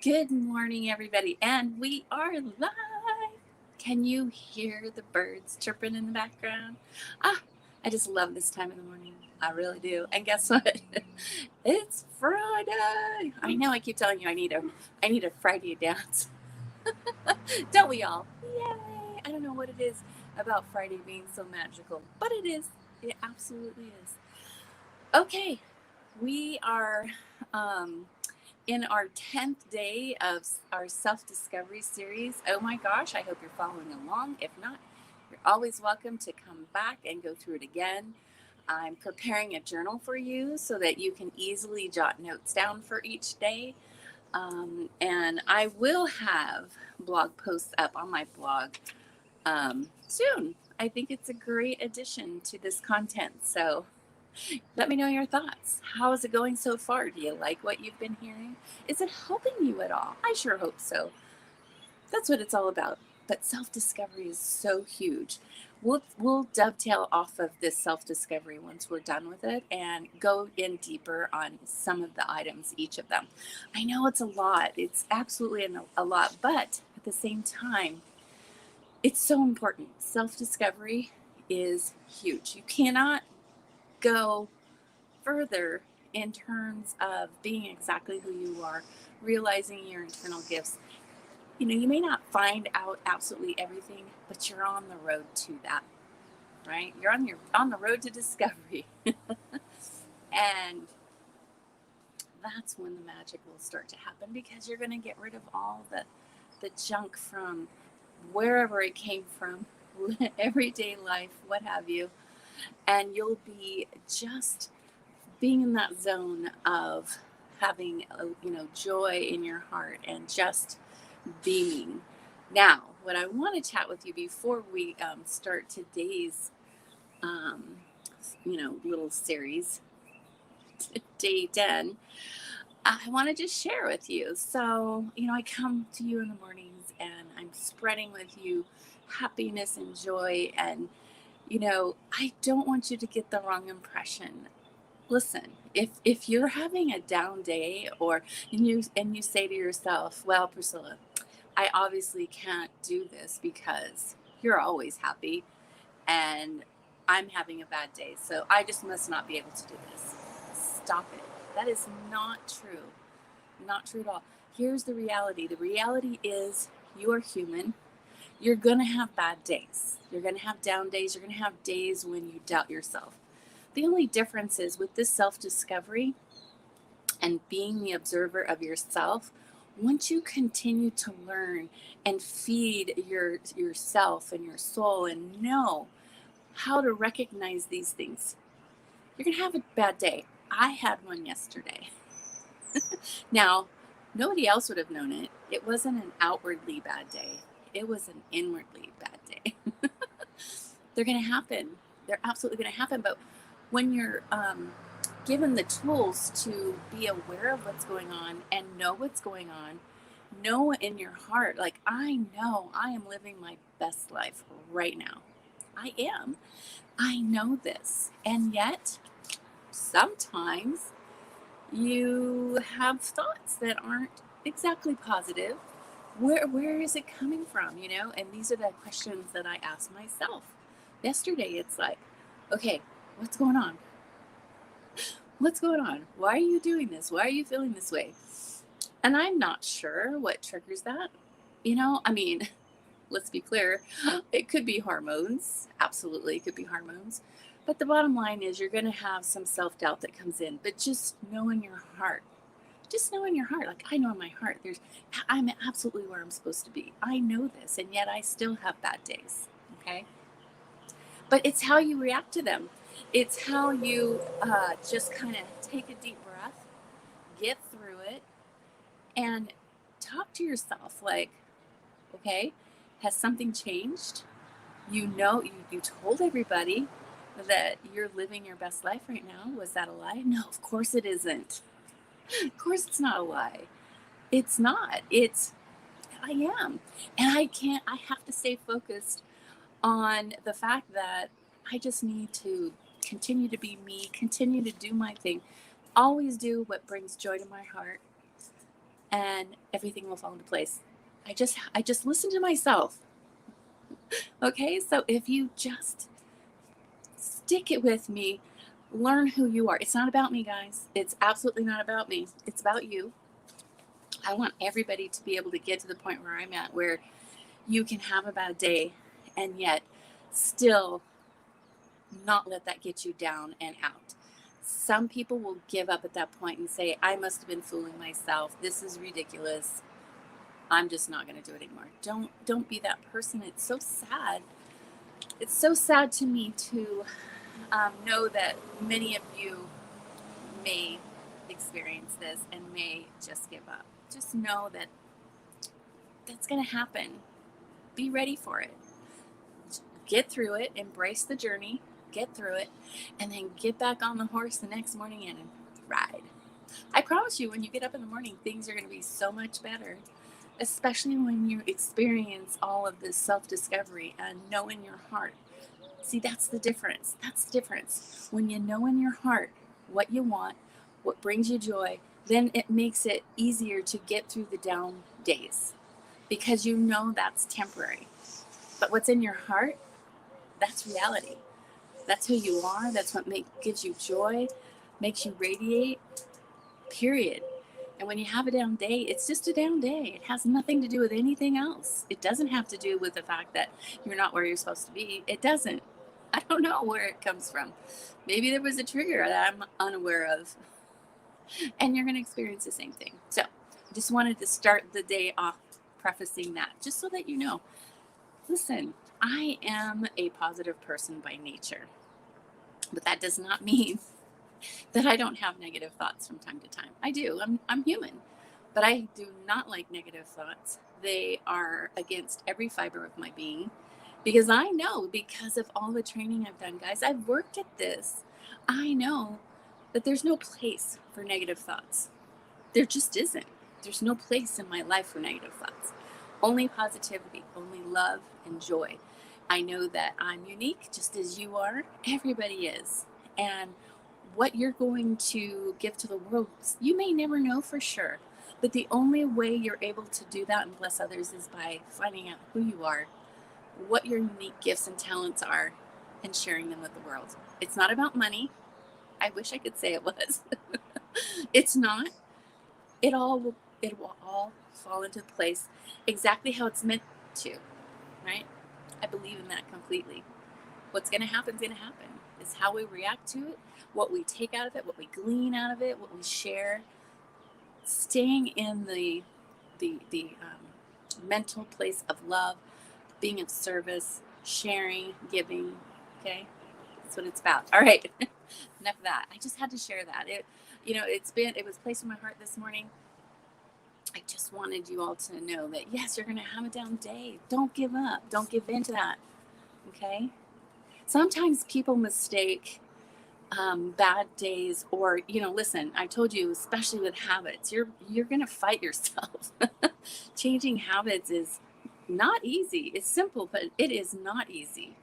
Good morning, everybody, and we are live. Can you hear the birds chirping in the background? Ah, I just love this time of the morning. I really do. And guess what? It's Friday. I know I keep telling you I need a Friday dance. Don't we all? Yay! I don't know what it is about Friday being so magical, but it is. It absolutely is. Okay, we are um in our 10th day of our self discovery series. Oh my gosh, I hope you're following along. If not, you're always welcome to come back and go through it again. I'm preparing a journal for you so that you can easily jot notes down for each day. And I will have blog posts up on my blog soon. I think it's a great addition to this content. So let me know your thoughts. How is it going so far? Do you like what you've been hearing? Is it helping you at all? I sure hope so. That's what it's all about. But self-discovery is so huge. We'll dovetail off of this self-discovery once we're done with it and go in deeper on some of the items, each of them. I know it's a lot. It's absolutely a lot, but at the same time, it's so important. Self-discovery is huge. You cannot go further in terms of being exactly who you are, realizing your internal gifts. You may not find out absolutely everything, but you're on the road to that, right? You're on the road to discovery. And that's when the magic will start to happen because you're going to get rid of all the junk from wherever it came from, everyday life, what have you, and you'll be just being in that zone of having joy in your heart and just beaming. Now, what I want to chat with you before we start today's um, little series, day 10, I want to just share with you. So, I come to you in the mornings and I'm spreading with you happiness and joy. And, I don't want you to get the wrong impression. Listen, if you're having a down day and you say to yourself, well, Priscilla, I obviously can't do this because you're always happy and I'm having a bad day, so I just must not be able to do this. Stop it. That is not true. Not true at all. Here's the reality. The reality is you are human. You're going to have bad days. You're going to have down days. You're going to have days when you doubt yourself. The only difference is with this self discovery and being the observer of yourself, once you continue to learn and feed yourself and your soul and know how to recognize these things, you're going to have a bad day. I had one yesterday. Now, nobody else would have known it. It wasn't an outwardly bad day, it was an inwardly bad day. They're going to happen. They're absolutely going to happen. But when you're given the tools to be aware of what's going on and know what's going on, know in your heart, like, I know I am living my best life right now. I am. I know this. And yet, sometimes you have thoughts that aren't exactly positive. Where is it coming from, And these are the questions that I ask myself. Yesterday, it's like, okay, what's going on? What's going on? Why are you doing this? Why are you feeling this way? And I'm not sure what triggers that. I mean, let's be clear, it could be hormones. Absolutely, it could be hormones. But the bottom line is you're going to have some self-doubt that comes in, but just know in your heart. Just know in your heart, like, I know in my heart, I'm absolutely where I'm supposed to be. I know this, and yet I still have bad days. Okay. But it's how you react to them. It's how you just kind of take a deep breath, get through it, and talk to yourself like, okay, has something changed? You told everybody that you're living your best life right now. Was that a lie? No, of course it isn't. Of course it's not a lie. It's not. I am. And I have to stay focused on the fact that I just need to continue to be me, continue to do my thing, always do what brings joy to my heart, and everything will fall into place. I just listen to myself. Okay? So if you just stick it with me, learn who you are. It's not about me, guys. It's absolutely not about me. It's about you. I want everybody to be able to get to the point where I'm at, where you can have a bad day and yet still not let that get you down and out. Some people will give up at that point and say, I must have been fooling myself. This is ridiculous. I'm just not going to do it anymore. Don't be that person. It's so sad. It's so sad to me to know that many of you may experience this and may just give up. Just know that that's going to happen. Be ready for it. Get through it, embrace the journey, get through it, and then get back on the horse the next morning and ride. I promise you, when you get up in the morning, things are going to be so much better, especially when you experience all of this self-discovery and know in your heart. See, that's the difference. That's the difference. When you know in your heart what you want, what brings you joy, then it makes it easier to get through the down days because you know that's temporary. But what's in your heart, that's reality. That's who you are. That's what gives you joy, makes you radiate, period. And when you have a down day, it's just a down day. It has nothing to do with anything else. It doesn't have to do with the fact that you're not where you're supposed to be. It doesn't. I don't know where it comes from. Maybe there was a trigger that I'm unaware of. And you're going to experience the same thing. So I just wanted to start the day off prefacing that, just so that you know. Listen, I am a positive person by nature, but that does not mean that I don't have negative thoughts from time to time. I do. I'm human, but I do not like negative thoughts. They are against every fiber of my being because I know, because of all the training I've done, guys, I've worked at this. I know that there's no place for negative thoughts. There just isn't. There's no place in my life for negative thoughts. Only positivity, only love and joy. I know that I'm unique, just as you are. Everybody is. And what you're going to give to the world, you may never know for sure. But the only way you're able to do that and bless others is by finding out who you are, what your unique gifts and talents are, and sharing them with the world. It's not about money. I wish I could say it was. It's not. It will all fall into place exactly how it's meant to, right? I believe in that completely. What's going to happen is going to happen. It's how we react to it, what we take out of it, what we glean out of it, what we share. Staying in the mental place of love, being of service, sharing, giving. Okay, that's what it's about. All right, enough of that. I just had to share that. It was placed in my heart this morning. I just wanted you all to know that, yes, you're going to have a down day. Don't give up. Don't give in to that. Okay? Sometimes people mistake bad days or, listen, I told you, especially with habits, you're going to fight yourself. Changing habits is not easy. It's simple, but it is not easy.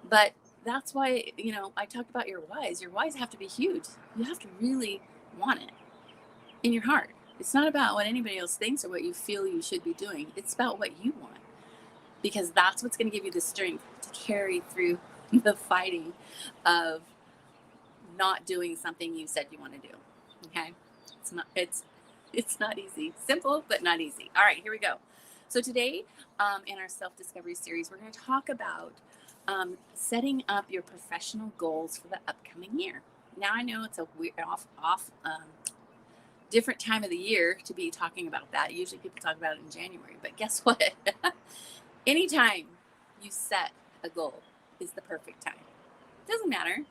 But that's why, I talked about your whys. Your whys have to be huge. You have to really want it in your heart. It's not about what anybody else thinks or what you feel you should be doing. It's about what you want, because that's what's going to give you the strength to carry through the fighting of not doing something you said you want to do. Okay? It's not easy. Simple, but not easy. All right, here we go. So today, in our self-discovery series, we're going to talk about setting up your professional goals for the upcoming year. Now, I know it's a weird different time of the year to be talking about that. Usually people talk about it in January, but guess what? Anytime you set a goal is the perfect time. It doesn't matter.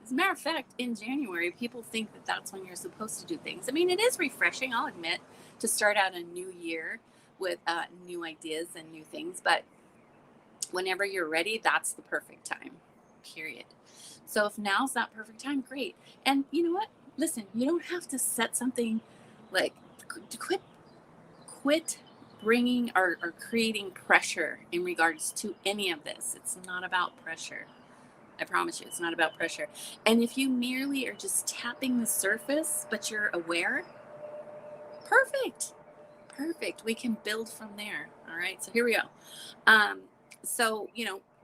As a matter of fact, in January, people think that that's when you're supposed to do things. I mean, it is refreshing, I'll admit, to start out a new year with new ideas and new things, but whenever you're ready, that's the perfect time, period. So if now's that perfect time, great. And you know what? Listen, you don't have to set something like quit bringing or creating pressure in regards to any of this. It's not about pressure. I promise you, it's not about pressure. And if you merely are just tapping the surface, but you're aware, perfect. Perfect. We can build from there. All right. So here we go. Um, so,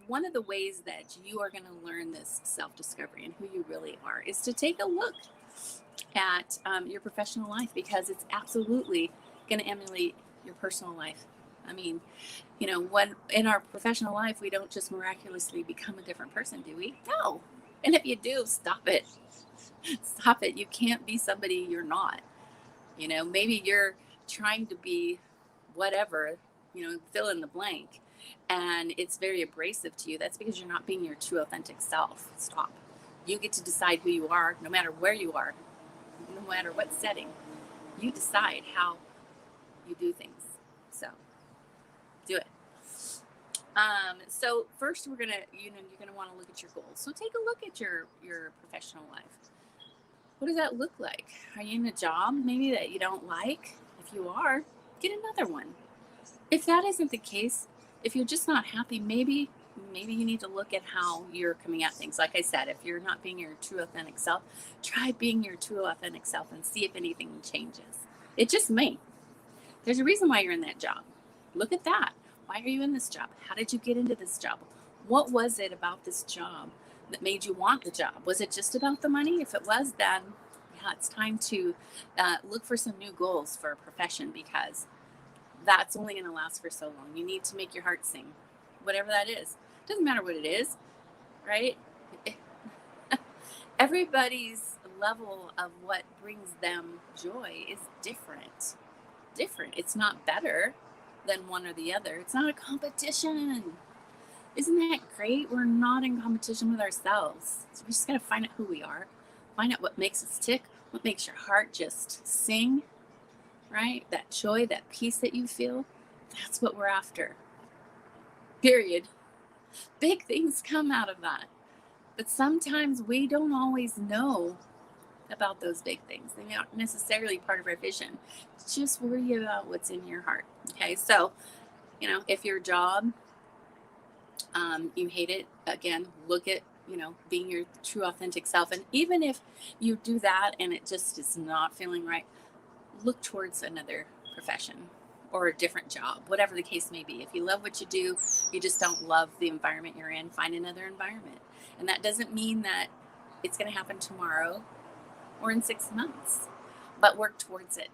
one of the ways that you are going to learn this self discovery and who you really are is to take a look at your professional life, because it's absolutely going to emulate your personal life. I mean, when in our professional life, we don't just miraculously become a different person, do we? No. And if you do, stop it. Stop it. You can't be somebody you're not. Maybe you're trying to be whatever, fill in the blank, and it's very abrasive to you. That's because you're not being your true authentic self. Stop. You get to decide who you are, no matter where you are, no matter what setting. You decide how you do things. So do it. So first we're gonna, you're gonna want to look at your goals. So take a look at your professional life. What does that look like? Are you in a job maybe that you don't like? If you are, get another one. If that isn't the case, if you're just not happy, maybe you need to look at how you're coming at things. Like I said, if you're not being your true authentic self, try being your true authentic self and see if anything changes. It just may. There's a reason why you're in that job. Look at that. Why are you in this job? How did you get into this job? What was it about this job that made you want the job? Was it just about the money? If it was, then yeah, it's time to look for some new goals for a profession, because that's only going to last for so long. You need to make your heart sing, whatever that is. Doesn't matter what it is, right? Everybody's level of what brings them joy is different. It's not better than one or the other. It's not a competition. Isn't that great? We're not in competition with ourselves. So we just got to find out who we are, find out what makes us tick, what makes your heart just sing, right? That joy, that peace that you feel, that's what we're after. Period. Big things come out of that. But sometimes we don't always know about those big things. They're not necessarily part of our vision. Just worry about what's in your heart. Okay. So, if your job, you hate it, again, look at, being your true authentic self. And even if you do that and it just is not feeling right, look towards another profession or a different job, whatever the case may be. If you love what you do, you just don't love the environment you're in, find another environment. And that doesn't mean that it's going to happen tomorrow or in 6 months, but work towards it.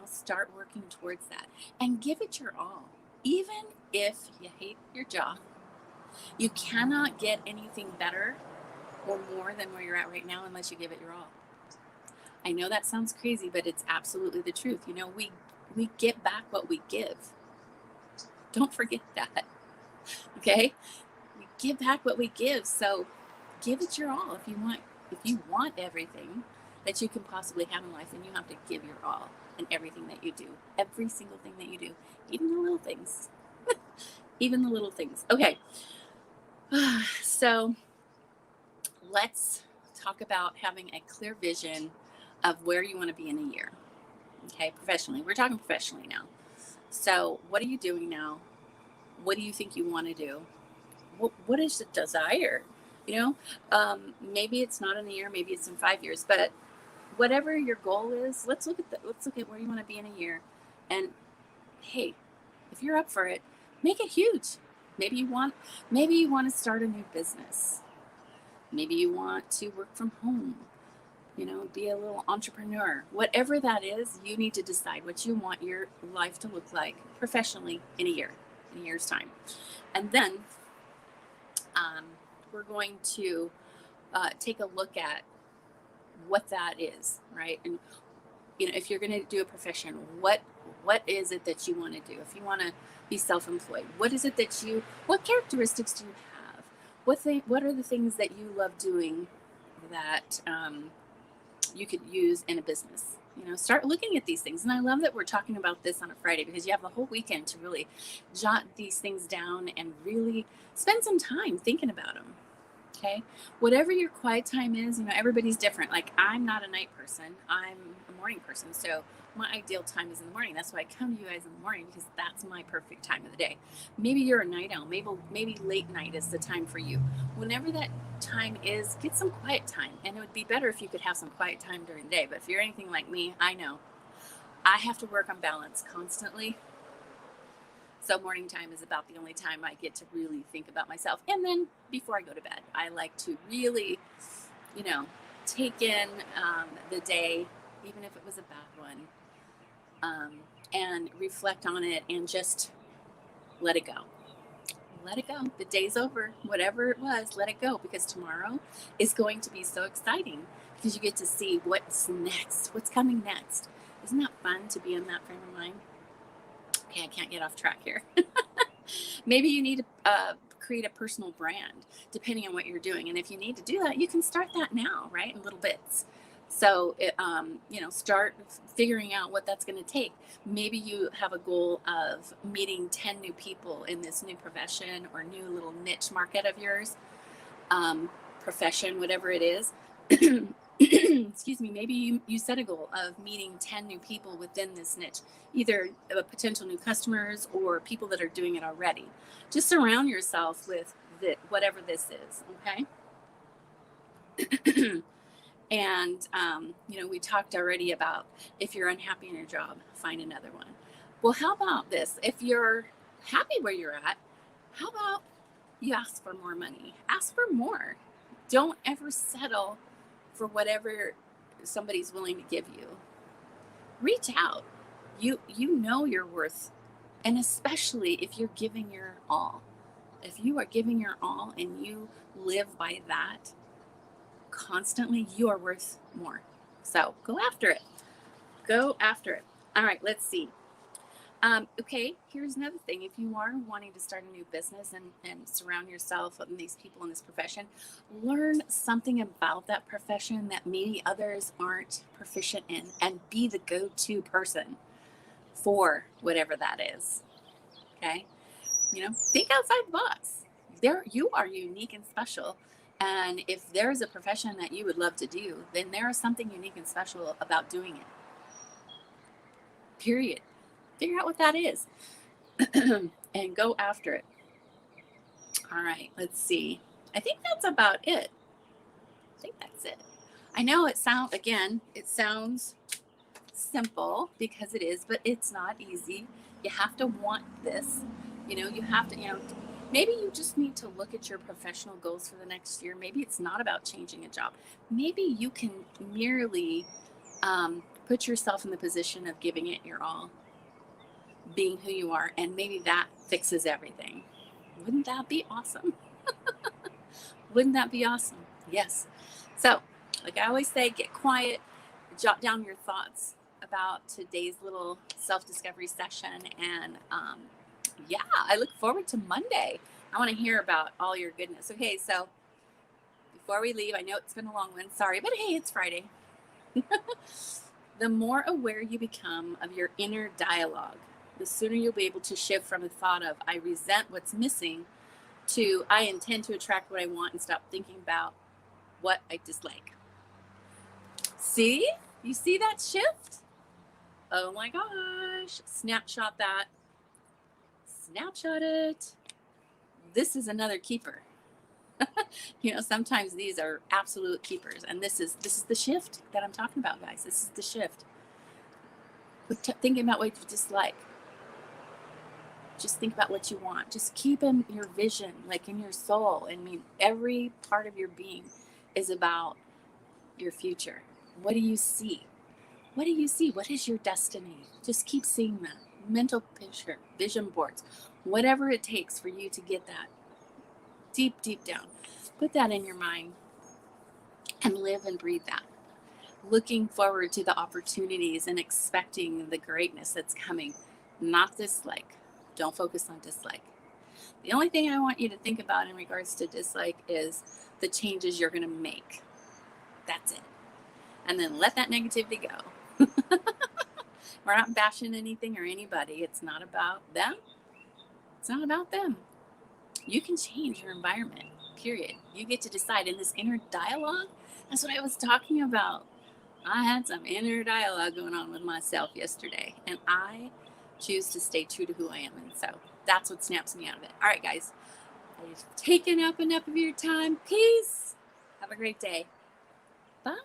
Start working towards that and give it your all. Even if you hate your job, you cannot get anything better or more than where you're at right now unless you give it your all. I know that sounds crazy, but it's absolutely the truth. We get back what we give. Don't forget that. Okay? We give back what we give. So give it your all. If you want everything that you can possibly have in life, then you have to give your all in everything that you do. Every single thing that you do. Even the little things. Even the little things. Okay. So let's talk about having a clear vision of where you want to be in a year. Okay, professionally. We're talking professionally now. So what are you doing now? What do you think you want to do? What is the desire? Maybe it's not in a year, maybe it's in 5 years, but whatever your goal is, let's look at where you want to be in a year. And hey, if you're up for it, make it huge. Maybe you want to start a new business. Maybe you want to work from home, be a little entrepreneur. Whatever that is, you need to decide what you want your life to look like professionally in a year's time. And then we're going to take a look at what that is, right? And, if you're going to do a profession, what is it that you want to do? If you want to be self-employed, what characteristics do you have? What are the things that you love doing that you could use in a business? Start looking at these things. And I love that we're talking about this on a Friday, because you have the whole weekend to really jot these things down and really spend some time thinking about them. Okay. Whatever your quiet time is, everybody's different. Like, I'm not a night person. I'm a morning person. So my ideal time is in the morning. That's why I come to you guys in the morning, because that's my perfect time of the day. Maybe you're a night owl. Maybe late night is the time for you. Whenever that time is, get some quiet time. And it would be better if you could have some quiet time during the day. But if you're anything like me, I know I have to work on balance constantly. So morning time is about the only time I get to really think about myself. And then before I go to bed, I like to really, you know, take in the day, even if it was a bad one, and reflect on it and just let it go. Let it go. The day's over. Whatever it was, let it go, because tomorrow is going to be so exciting because you get to see what's next, what's coming next. Isn't that fun to be in that frame of mind? Okay, I can't get off track here. Maybe you need to create a personal brand depending on what you're doing. And if you need to do that, you can start that now, right? In little bits. So, start figuring out what that's going to take. Maybe you have a goal of meeting 10 new people in this new profession or new little niche market of yours, profession, whatever it is. Excuse me, maybe you set a goal of meeting 10 new people within this niche, either potential new customers or people that are doing it already. Just surround yourself with whatever this is, okay? And, we talked already about if you're unhappy in your job, find another one. Well, how about this? If you're happy where you're at, how about you ask for more money? Ask for more. Don't ever settle for whatever somebody's willing to give you. Reach out. You know your worth. And especially if you're giving your all. If you are giving your all and you live by that constantly, you are worth more. So go after it. Go after it. All right, let's see. Okay, here's another thing. If you are wanting to start a new business and surround yourself with these people in this profession, learn something about that profession that maybe others aren't proficient in, and be the go-to person for whatever that is. Okay? Think outside the box. You are unique and special. And if there's a profession that you would love to do, then there is something unique and special about doing it. Period. Figure out what that is and go after it. All right, let's see. I think that's about it. I know it sounds simple, because it is, but it's not easy. You have to want this. You have to, maybe you just need to look at your professional goals for the next year. Maybe it's not about changing a job. Maybe you can merely put yourself in the position of giving it your all, being who you are, and maybe that fixes everything. Wouldn't that be awesome? Wouldn't that be awesome? Yes. So, like I always say, get quiet, jot down your thoughts about today's little self-discovery session, and I look forward to Monday. I want to hear about all your goodness. Okay, so before we leave, I know it's been a long one, sorry, but hey, it's Friday. The more aware you become of your inner dialogue, the sooner you'll be able to shift from a thought of I resent what's missing to I intend to attract what I want, and stop thinking about what I dislike. See? You see that shift? Oh my gosh. Snapshot that. Snapshot it. This is another keeper. Sometimes these are absolute keepers, and this is the shift that I'm talking about, guys. This is the shift. Thinking about what you dislike. Just think about what you want. Just keep in your vision, like in your soul. Every part of your being is about your future. What do you see? What do you see? What is your destiny? Just keep seeing that. Mental picture, vision boards, whatever it takes for you to get that deep, deep down. Put that in your mind and live and breathe that. Looking forward to the opportunities and expecting the greatness that's coming, not dislike. Don't focus on dislike. The only thing I want you to think about in regards to dislike is the changes you're going to make. That's it. And then let that negativity go. We're not bashing anything or anybody. It's not about them. It's not about them. You can change your environment, period. You get to decide. In this inner dialogue, that's what I was talking about. I had some inner dialogue going on with myself yesterday, and I choose to stay true to who I am. And so that's what snaps me out of it. All right, guys, I've taken up enough of your time. Peace. Have a great day. Bye.